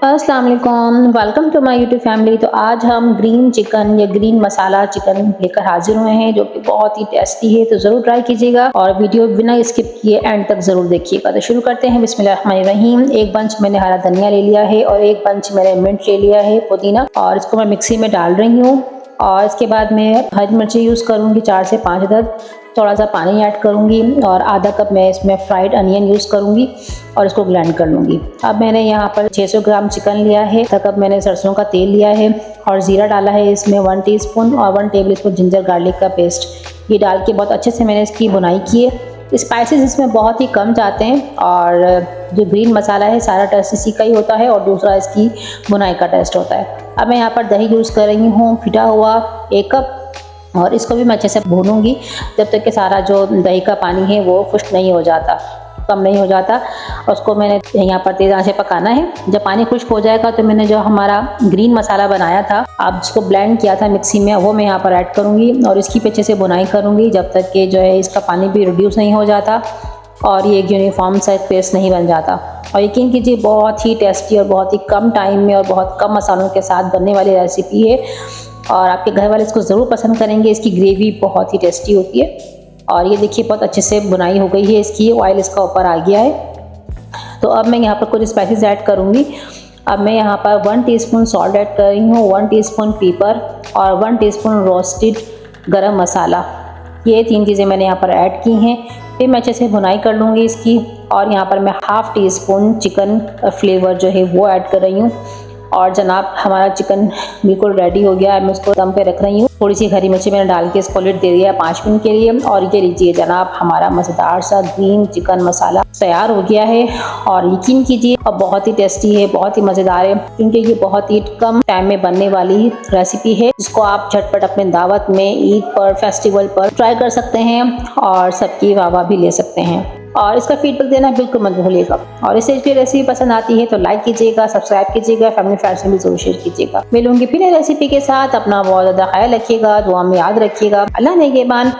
अस्सलाम वालेकुम, welcome to my YouTube family. तो आज हम ग्रीन चिकन या ग्रीन मसाला चिकन लेकर हाजिर हुए हैं, जो कि बहुत ही टेस्टी है। तो ज़रूर ट्राई कीजिएगा और वीडियो बिना स्किप किए एंड तक ज़रूर देखिएगा। तो शुरू करते हैं। बिस्मिल्लाहिर्रहमानिर्रहीम। एक बंच मैंने हरा धनिया ले लिया है और एक बंच मैंने मिंट ले लिया है, पुदीना, और इसको मैं मिक्सी में डाल रही हूँ। और इसके बाद मैं हरी मिर्ची यूज़ करूँगी 4 से 5 अदद। थोड़ा सा पानी ऐड करूँगी और आधा कप मैं इसमें फ्राइड अनियन यूज़ करूँगी और इसको ब्लेंड कर लूँगी। अब मैंने यहाँ पर 600 ग्राम चिकन लिया है, आधा कप मैंने सरसों का तेल लिया है और ज़ीरा डाला है इसमें 1 टीस्पून और 1 टेबल स्पून जिंजर गार्लिक का पेस्ट। ये डाल के बहुत अच्छे से मैंने इसकी बुनाई की है। स्पाइसेस इसमें बहुत ही कम जाते हैं और जो ग्रीन मसाला है सारा टेस्ट इसी का ही होता है और दूसरा इसकी बुनाई का टेस्ट होता है। अब मैं यहाँ पर दही यूज़ कर रही हूँ, फिटा हुआ 1 कप, और इसको भी मैं अच्छे से भूनूंगी जब तक कि सारा जो दही का पानी है वो खुश्क नहीं हो जाता, कम नहीं हो जाता। उसको मैंने यहाँ पर तेज़ आंच से पकाना है। जब पानी खुश्क हो जाएगा तो मैंने जो हमारा ग्रीन मसाला बनाया था, आप जिसको ब्लेंड किया था मिक्सी में, वो मैं यहाँ पर ऐड करूँगी और इसकी पीछे से बुनाई करूँगी जब तक कि जो है इसका पानी भी रिड्यूस नहीं हो जाता और ये एक यूनिफॉर्म सा पेस्ट नहीं बन जाता। और यकीन कीजिए बहुत ही टेस्टी और बहुत ही कम टाइम में और बहुत कम मसालों के साथ बनने वाली रेसिपी है और आपके घर वाले इसको ज़रूर पसंद करेंगे। इसकी ग्रेवी बहुत ही टेस्टी होती है। और ये देखिए बहुत अच्छे से बुनाई हो गई है इसकी, ऑयल इसका ऊपर आ गया है। तो अब मैं यहाँ पर कुछ स्पाइसेस ऐड करूँगी। अब मैं यहाँ पर 1 टीस्पून सॉल्ट ऐड कर रही हूँ, 1 टीस्पून पेपर और 1 टीस्पून रोस्टेड गरम मसाला। ये 3 चीज़ें मैंने यहाँ पर ऐड की हैं। फिर मैं अच्छे से बुनाई कर लूँगी इसकी। और यहाँ पर मैं ½ टीस्पून चिकन फ्लेवर जो है वो ऐड कर रही हूँ। और जनाब हमारा चिकन बिल्कुल रेडी हो गया है। मैं उसको दम पे रख रही हूँ। थोड़ी सी हरी मिर्ची मैंने डाल के इसको लिड दे दिया है 5 मिनट के लिए। और ये लीजिए जनाब, हमारा मज़ेदार सा ग्रीन चिकन मसाला तैयार हो गया है। और यकीन कीजिए अब बहुत ही टेस्टी है, बहुत ही मज़ेदार है, क्योंकि ये बहुत ही कम टाइम में बनने वाली रेसिपी है, जिसको आप झटपट अपने दावत में, ईद पर, फेस्टिवल पर ट्राई कर सकते हैं और सबकी वाह भी ले सकते हैं। और इसका फीडबैक देना बिल्कुल मत भूलिएगा। और इसे इसकी रेसिपी पसंद आती है तो लाइक कीजिएगा, सब्सक्राइब कीजिएगा, फैमिली फ्रेंड्स में भी जरूर शेयर कीजिएगा। मिलूंगी फिर रेसिपी के साथ। अपना बहुत ज़्यादा ख्याल रखिएगा, दुआ में याद रखिएगा। अल्लाह नेगेबान।